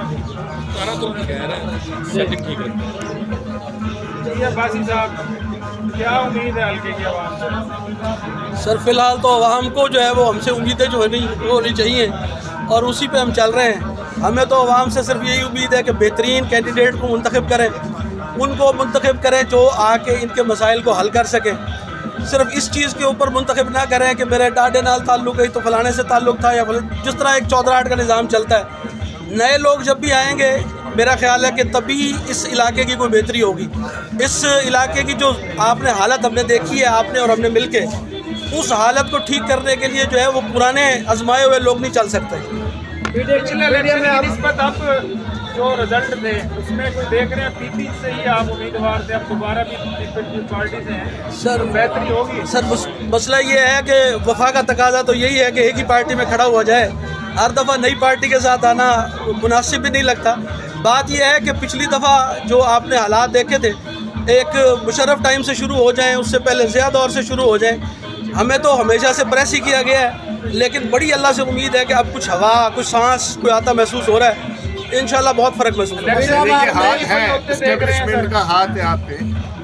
सारा तो कह रहे हैं सेटिंग ठीक है। बासी साहब क्या उम्मीद है हल्के की आवाम से? सर फिलहाल तो आवाम को जो है वो हमसे उम्मीदें जो है नहीं वो होनी चाहिए और उसी पे हम चल रहे हैं। हमें तो आवाम से सिर्फ यही उम्मीद है कि बेहतरीन कैंडिडेट को मुंतखब करें, उनको मुंतखब करें जो आके इनके मसाइल को हल कर सकें। सिर्फ इस चीज़ के ऊपर मुंतखब ना करें कि मेरे डाडे नाल ताल्लुक़ है तो फलाने से ताल्लुक़ था, या जिस तरह एक 14-8 का निज़ाम चलता है। नए लोग जब भी आएंगे मेरा ख्याल है कि तभी इस इलाके की कोई बेहतरी होगी। इस इलाके की जो आपने हालत हमने देखी है, आपने और हमने मिल के, उस हालत को ठीक करने के लिए जो है वो पुराने आजमाए हुए लोग नहीं चल सकते। जो रिजल्ट थे उसमें कोई देख रहे हैं पीपी से ही आप उम्मीदवार थे, अब दोबारा भी पार्टी से हैं सर, तो बेहतरी होगी? सर मसला ये है कि वफा का तकाजा तो यही है कि एक ही पार्टी में खड़ा हुआ जाए। हर दफ़ा नई पार्टी के साथ आना मुनासिब भी नहीं लगता। बात यह है कि पिछली दफ़ा जो आपने हालात देखे थे, एक मुशर्रफ टाइम से शुरू हो जाएं, उससे पहले ज़िया दौर से शुरू हो जाएं। हमें तो हमेशा से प्रेस ही किया गया है, लेकिन बड़ी अल्लाह से उम्मीद है कि अब कुछ हवा, कुछ सांस कोई आता महसूस हो रहा है। इंशाल्लाह बहुत फ़र्क महसूस होगा। एस्टेब्लिशमेंट का हाथ है आप पे,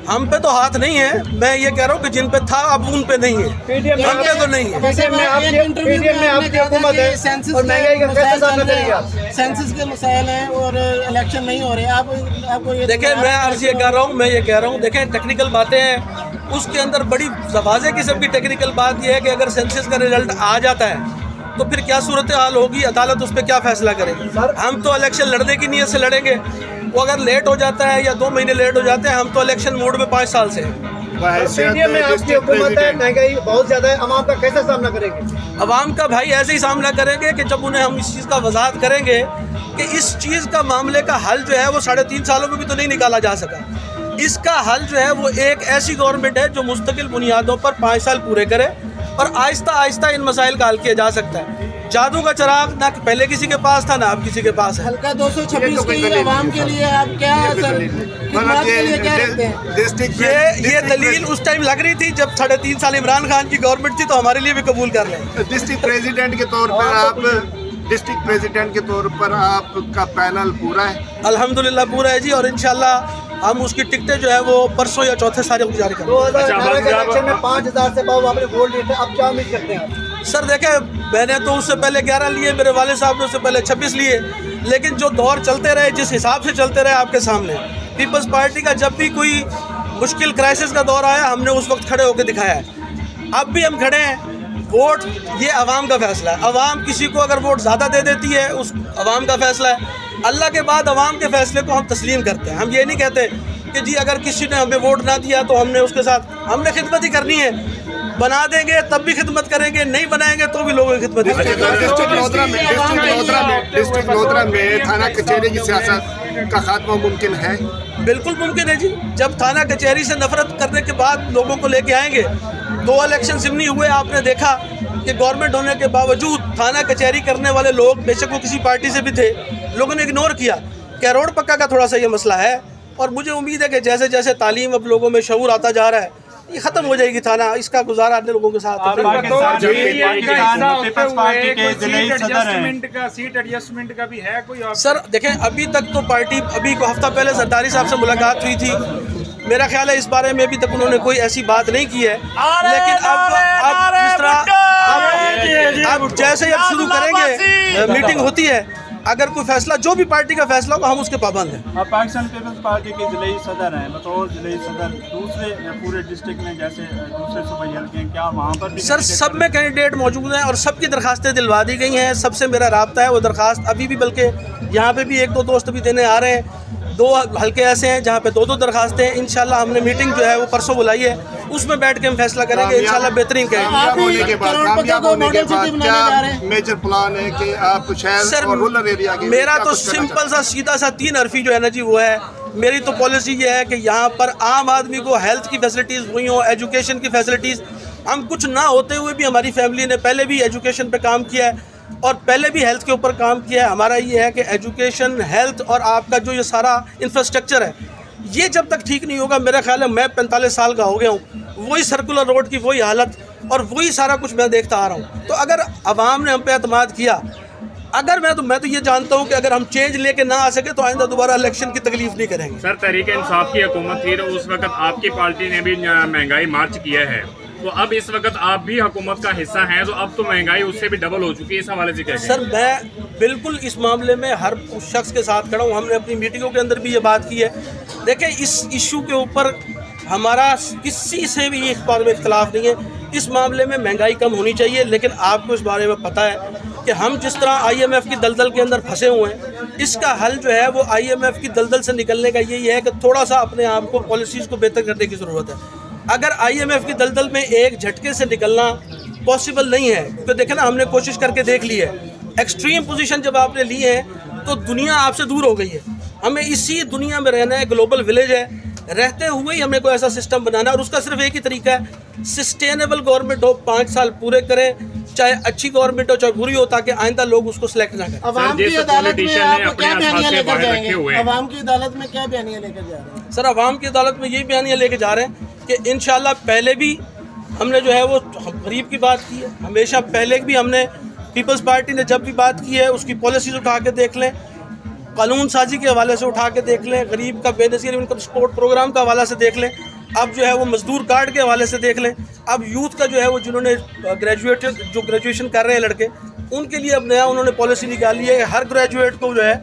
हम पे तो हाथ नहीं है। मैं ये कह रहा हूँ कि जिन पे था अब उन पे नहीं है, हम पे तो नहीं है। सेंसस के मसाइल हैं और इलेक्शन नहीं हो रहे। आपको देखें, मैं अर्ज़ ये कह रहा हूँ, देखें टेक्निकल बातें हैं, उसके अंदर बड़ी वाज़ेह किस्म की टेक्निकल बात यह है कि अगर सेंसस का रिजल्ट आ जाता है तो फिर क्या सूरत हाल होगी, अदालत उस पर क्या फ़ैसला करेगी। हम तो इलेक्शन लड़ने की नीयत से लड़ेंगे। वो अगर लेट हो जाता है या 2 महीने लेट हो जाते हैं, हम तो इलेक्शन मोड में 5 साल से हैं। में आपकी हुकूमत है, महंगाई बहुत ज़्यादा है, अवाम का कैसे सामना करेंगे? अवाम का भाई ऐसे ही सामना करेंगे कि जब उन्हें हम इस चीज़ का वजाहत करेंगे कि इस चीज़ का मामले का हल जो है वो 3.5 सालों में भी तो नहीं निकाला जा सका। इसका हल जो है वो एक ऐसी गवर्नमेंट है जो मुस्तकिल बुनियादों पर 5 साल पूरे करे और आहिस्ता आहिस्ता इन मसाइल का हल किया जा सकता है। जादू का चिराग ना पहले किसी के पास था ना अब किसी के पास है। हल्का 226 की आवाम के लिए आप क्या ये दलील उस टाइम लग रही थी जब 3.5 साल इमरान खान की गवर्नमेंट थी, तो हमारे लिए भी कबूल कर लें। डिस्ट्रिक्ट प्रेसिडेंट के तौर पर आपका पैनल पूरा है? अल्हम्दुलिल्लाह पूरा है जी, और इंशाल्लाह हम उसकी टिकटें जो है वो परसों या चौथे सारे को जारी करेंगे। 2018 के इलेक्शन में 5000 से बहुत आपने वोट लिए थे, अब क्या उम्मीद करते हैं? सर देखें, मैंने तो उससे पहले 11 लिए, मेरे वाले साहब ने उससे पहले 26 लिए, लेकिन जो दौर चलते रहे, जिस हिसाब से चलते रहे आपके सामने, पीपल्स पार्टी का जब भी कोई मुश्किल क्राइसिस का दौर आया हमने उस वक्त खड़े होकर दिखाया है। अब भी हम खड़े हैं। वोट ये आवाम का फैसला है। आवाम किसी को अगर वोट ज़्यादा दे देती है, उस आवाम का फैसला है। अल्लाह के बाद आवाम के फैसले को हम तस्लीम करते हैं। हम ये नहीं कहते कि जी अगर किसी ने हमें वोट ना दिया तो हमने उसके साथ हमने खिदमत ही करनी है। बना देंगे तब भी खिदमत करेंगे, नहीं बनाएंगे तो भी लोगों की खिदमत करेंगे। डिस्ट्रिक्ट लोधरा में थाना कचहरी की सियासत का खात्मा मुमकिन है? बिल्कुल मुमकिन है जी। जब थाना कचहरी से नफरत करने के बाद लोगों को लेके आएंगे, 2 इलेक्शन सिमनी हुए, आपने देखा कि गवर्नमेंट होने के बावजूद थाना कचहरी करने वाले लोग, बेशक वो किसी पार्टी से भी थे, लोगों ने इग्नोर किया। क्या रोड पक्का का थोड़ा सा ये मसला है, और मुझे उम्मीद है कि जैसे जैसे तालीम अब लोगों में शऊर आता जा रहा है, ये ख़त्म हो जाएगी थाना, इसका गुजारा अन्य लोगों के साथ। सीट एडजस्टमेंट का भी है कोई? सर देखें, अभी तक तो पार्टी, अभी को हफ्ता पहले सरदारी साहब से मुलाकात हुई थी, मेरा ख्याल है इस बारे में अभी तक उन्होंने कोई ऐसी बात नहीं की है। लेकिन अब जिस तरह अब जैसे अब शुरू करेंगे, मीटिंग होती है, अगर कोई फैसला, जो भी पार्टी का फैसला होगा, हम उसके पाबंद हैं। आप पाकिस्तान पीपल्स पार्टी के ज़िले सदर हैं, बतौर ज़िले सदर दूसरे पूरे डिस्ट्रिक्ट में जैसे दूसरे सूबाई हल्के हैं, क्या वहाँ पर भी? सर सब में कैंडिडेट मौजूद हैं और सबकी दरखास्तें दिलवा दी गई हैं। सबसे मेरा राब्ता है, वो दरखास्त अभी भी, बल्कि यहाँ पे भी 1-2 दोस्त भी देने आ रहे हैं। 2 हल्के ऐसे हैं जहाँ पे 2-2 दरखास्तें हैं। इंशाल्लाह हमने मीटिंग जो है वो परसों बुलाई है, उसमें बैठ के हम फैसला करेंगे। इंशाल्लाह बेहतरीन करेंगे। कामयाब होने के बाद क्या मेजर प्लान है कि आप शहर और रूरल एरिया के? मेरा तो सिंपल सा सीधा सा 3 हरफी जो है ना जी, वो है, मेरी तो पॉलिसी ये है कि यहाँ पर आम आदमी को हेल्थ की फैसिलिटीज़ हुई हों, एजुकेशन की फैसिलिटीज़। हम कुछ ना होते हुए भी हमारी फैमिली ने पहले भी एजुकेशन पे काम किया है और पहले भी हेल्थ के ऊपर काम किया है। हमारा ये है कि एजुकेशन, हेल्थ और आपका जो ये सारा इंफ्रास्ट्रक्चर है, ये जब तक ठीक नहीं होगा, मेरा ख्याल है, मैं 45 साल का हो गया हूँ, वही सर्कुलर रोड की वही हालत और वही सारा कुछ मैं देखता आ रहा हूँ। तो अगर आवाम ने हम पे एतमाद किया, अगर मैं तो ये जानता हूँ कि अगर हम चेंज लेके ना आ सके तो आइंदा दोबारा इलेक्शन की तकलीफ नहीं करेंगे। सर तहरीक इंसाफ की हुकूमत थी तो उस वक्त आपकी पार्टी ने भी महंगाई मार्च किया है, तो अब इस वक्त आप भी हुकूमत का हिस्सा हैं, तो अब तो महंगाई उससे भी डबल हो चुकी है। इस हवाले से क्या सर मैं बिल्कुल इस मामले में हर उस शख्स के साथ खड़ा हूँ। हमने अपनी मीटिंगों के अंदर भी ये बात की है। देखिए इस इशू के ऊपर हमारा किसी से भी इस बारे में इख्तलाफ नहीं है। इस मामले में महंगाई कम होनी चाहिए, लेकिन आपको इस बारे में पता है कि हम जिस तरह IMF की दलदल के अंदर फंसे हुए हैं, इसका हल जो है वो IMF की दलदल से निकलने का यही है कि थोड़ा सा अपने आप को पॉलिसीज़ को बेहतर करने की ज़रूरत है। अगर IMF की दलदल में एक झटके से निकलना पॉसिबल नहीं है, क्योंकि देखें ना हमने कोशिश करके देख ली है। एक्सट्रीम पोजीशन जब आपने ली है तो दुनिया आपसे दूर हो गई है। हमें इसी दुनिया में रहना है, ग्लोबल विलेज है, रहते हुए ही हमें कोई ऐसा सिस्टम बनाना है और उसका सिर्फ एक ही तरीका है, सस्टेनेबल गवर्नमेंट हो, 5 साल पूरे करें, चाहे अच्छी गवर्नमेंट हो चाहे बुरी हो, ताकि आइंदा लोग उसको सिलेक्ट ना करें। अवाम की अदालत में आप क्या बयानिया लेकर जाएंगे? अवाम की अदालत में क्या बयानिया लेकर जा रहे हैं? सर अवाम की अदालत में यही बयानिया लेके जा रहे हैं कि इंशाल्लाह पहले भी हमने जो है वो गरीब की बात की है, हमेशा पहले भी हमने पीपल्स पार्टी ने जब भी बात की है उसकी पॉलिसीज़ उठा के देख लें, कानून साजी के हवाले से उठा के देख लें, गरीब का बेनज़ीर इनकम सपोर्ट प्रोग्राम का हवाला से देख लें, अब जो है वो मजदूर कार्ड के हवाले से देख लें, अब यूथ का जो है वो जिन्होंने ग्रेजुएशन कर रहे हैं लड़के, उनके लिए अब नया उन्होंने पॉलिसी निकाली है। हर ग्रेजुएट को जो है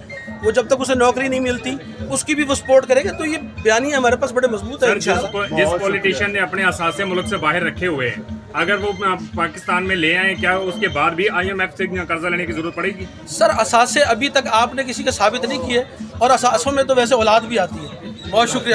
वो जब तक उसे नौकरी नहीं मिलती उसकी भी वो सपोर्ट करेंगे। तो ये बयानी हमारे पास बड़े मजबूत है। जिस पॉलिटिशियन ने अपने असासे मुल्क से बाहर रखे हुए हैं, अगर वो पाकिस्तान में ले आए, क्या उसके बाद भी IMF से कर्जा लेने की जरूरत पड़ेगी? सर असासे अभी तक आपने किसी के साबित नहीं किए और असासों में तो वैसे औलाद भी आती है। बहुत शुक्रिया।